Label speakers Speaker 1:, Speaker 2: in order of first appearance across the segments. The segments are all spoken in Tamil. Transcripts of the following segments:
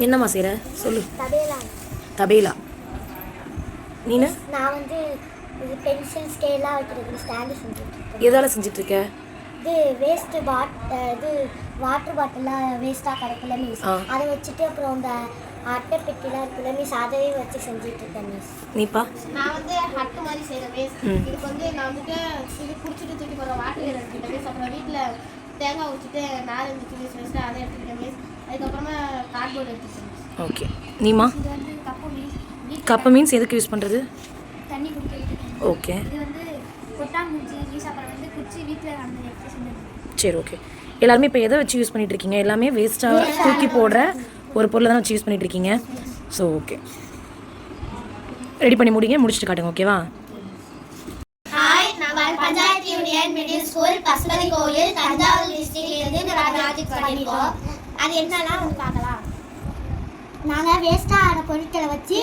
Speaker 1: என்னம்மா செய்கிற சொல்லு.
Speaker 2: தபேலா.
Speaker 1: தபேலா. நீனு?
Speaker 2: நான் வந்து இது பென்சில் ஸ்கேலாக வைக்கிறது ஸ்டாண்டு செஞ்சுட்ருக்கேன்.
Speaker 1: எதால் செஞ்சிட்ருக்க?
Speaker 2: இது வேஸ்ட்டு இது வாட்டர் பாட்டிலாம் வேஸ்ட்டாக கிடக்குல மிஸ், அதை வச்சுட்டு அப்புறம் இந்த அட்டை பெட்டிலாம் இருக்குல்ல மிஸ், அதையே வச்சு செஞ்சிட்ருக்கேன் மிஸ்.
Speaker 1: நீப்பா?
Speaker 3: நான் வந்து ஹட்டு மாதிரி செய்கிறேன் மிஸ். இதுக்கு வந்து நான் வந்துட்டு இது குடிச்சிட்டு தூக்கி போகிற வாட்டர் எடுத்துக்கிட்டேன் மிஸ். அப்புறம் வீட்டில் தேங்காய் ஊற்றிட்டு நார் இருந்துச்சு மிஸ், வச்சுட்டு அதை எடுத்துக்கிட்டேன் மிஸ். அதுக்கப்புறமா கார்ட்போர்டு எடுத்துக்கிட்டேன் மிஸ்.
Speaker 1: ஓகே. நீமா?
Speaker 2: இது வந்து கப்பு மீன்ஸ்.
Speaker 1: கப்பு மீன்ஸ் எதுக்கு யூஸ் பண்ணுறது?
Speaker 2: தண்ணி குடிக்கிறது.
Speaker 1: ஓகே.
Speaker 2: இது வந்து கொட்டாங்குச்சி மீன்ஸ், அப்புறம் வந்து குச்சி வீட்டில் அந்த எடுத்து செஞ்சது.
Speaker 1: சரி, ஓகே. எல்லாருமே இப்போ எதை வச்சு யூஸ் பண்ணிகிட்ருக்கீங்க? எல்லாமே வேஸ்ட்டாக தூக்கி போடுற ஒரு பொருளை தான் வச்சு யூஸ் பண்ணிகிட்ருக்கீங்க. ஸோ ஓகே, ரெடி பண்ணி முடிச்சுட்டு காட்டுங்க. ஓகேவா?
Speaker 3: ஹாய், நான் panchayat union middle school Pasupathi கோயில் தஞ்சாவூர் டிஸ்ட்ரிக்ட்லேருந்து ப்ராஜெக்ட் பண்ணியிருக்கோம். அது என்னெல்லாம் வந்து பார்க்கலாம்.
Speaker 2: நாங்கள் வேஸ்ட்டாக ஆன பொருட்களை வச்சு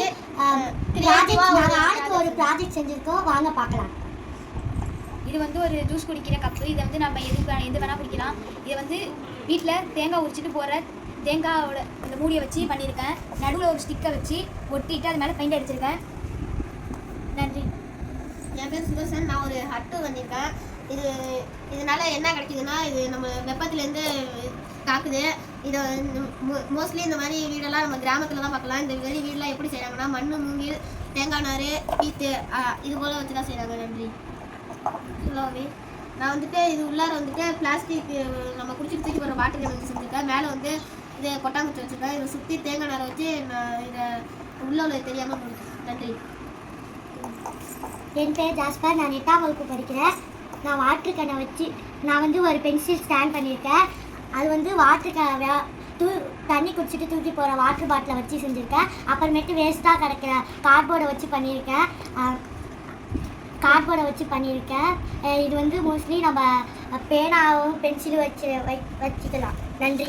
Speaker 2: நாங்கள் ஆளுக்கு ஒரு ப்ராஜெக்ட் செஞ்சுருக்கோம். வாங்க பார்க்கலாம்.
Speaker 4: இது வந்து ஒரு ஜூஸ் குடிக்கிற கப்பு. இதை வந்து நம்ம எது வேணால் குடிக்கலாம். இதை வந்து வீட்டில் தேங்காய் உரிச்சிட்டு போடுற தேங்காயோட அந்த மூடியை வச்சு பண்ணியிருக்கேன். நடுவில் ஒரு ஸ்டிக்கை வச்சு ஒட்டிட்டு அது மேலே பெயிண்ட் அடிச்சிருக்கேன். நன்றி.
Speaker 3: என் பேர் சுதர்சன். நான் ஒரு ஹட்டு பண்ணியிருக்கேன். இதனால என்ன கிடைக்குதுன்னா, இது நம்ம வெப்பத்துலேருந்து காக்குது. இதை மோஸ்ட்லி இந்த மாதிரி வீடெல்லாம் நம்ம கிராமத்தில் தான் பார்க்கலாம். இந்த மாதிரி வீடெலாம் எப்படி செய்கிறாங்கன்னா, மண், மூங்கில், தேங்காய் நார், பீத்து இது போல் வச்சு தான் செய்கிறாங்க. நன்றி. சொல்லாமே நான் வந்துட்டு இது உள்ளார வந்துட்டு பிளாஸ்டிக் நம்ம குடிச்சிட்டு தூக்கி போகிற வாட்டர் வந்து செஞ்சுருக்கேன். மேலே வந்து இதை கொட்டாங்குச்சி வச்சுருக்கேன். இதை சுற்றி தேங்காய் நாரை வச்சு நான் இதை உள்ள தெரியாமல் முடிச்சேன். நன்றி.
Speaker 2: என் பேர் ஜாஸ்பர். நான் 8ஆம் வகுப்பு படிக்கிறேன். நான் வாட்டர் கேனை வச்சு நான் வந்து ஒரு பென்சில் ஸ்டாண்ட் பண்ணியிருக்கேன். அது வந்து வாட்டர் தண்ணி குடிச்சிட்டு தூக்கி போகிற வாட்டர் பாட்டிலை வச்சு செஞ்சுருக்கேன். அப்புறமேட்டு வேஸ்ட்டாக கிடைக்கிற கார்ட்போர்டை வச்சு பண்ணியிருக்கேன். இது வந்து மோஸ்ட்லி நம்ம பேனாவும் பென்சிலும் வச்சுக்கலாம். நன்றி.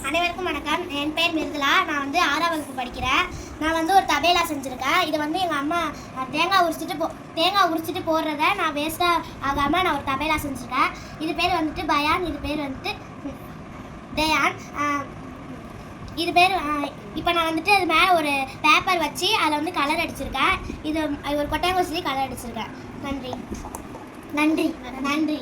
Speaker 3: அனைவருக்கும் வணக்கம். என் பேர் மிருதுலா. நான் வந்து 6ஆம் வகுப்பு படிக்கிறேன். நான் வந்து ஒரு தபேலா செஞ்சுருக்கேன். இது வந்து எங்கள் அம்மா தேங்காய் உரிச்சிட்டு போடுறத நான் வேஸ்ட்டாக ஆகாமல் நான் ஒரு தபேலா செஞ்சுருக்கேன். இது பேர் வந்துட்டு பயான். இது பேர் வந்துட்டு தயான். இது பேர் இப்போ நான் வந்துட்டு அது மேலே ஒரு பேப்பர் வச்சு அதில் வந்து கலர் அடிச்சிருக்கேன். இது ஒரு கொட்டாங்குச்சி கலர் அடிச்சிருக்கேன். நன்றி.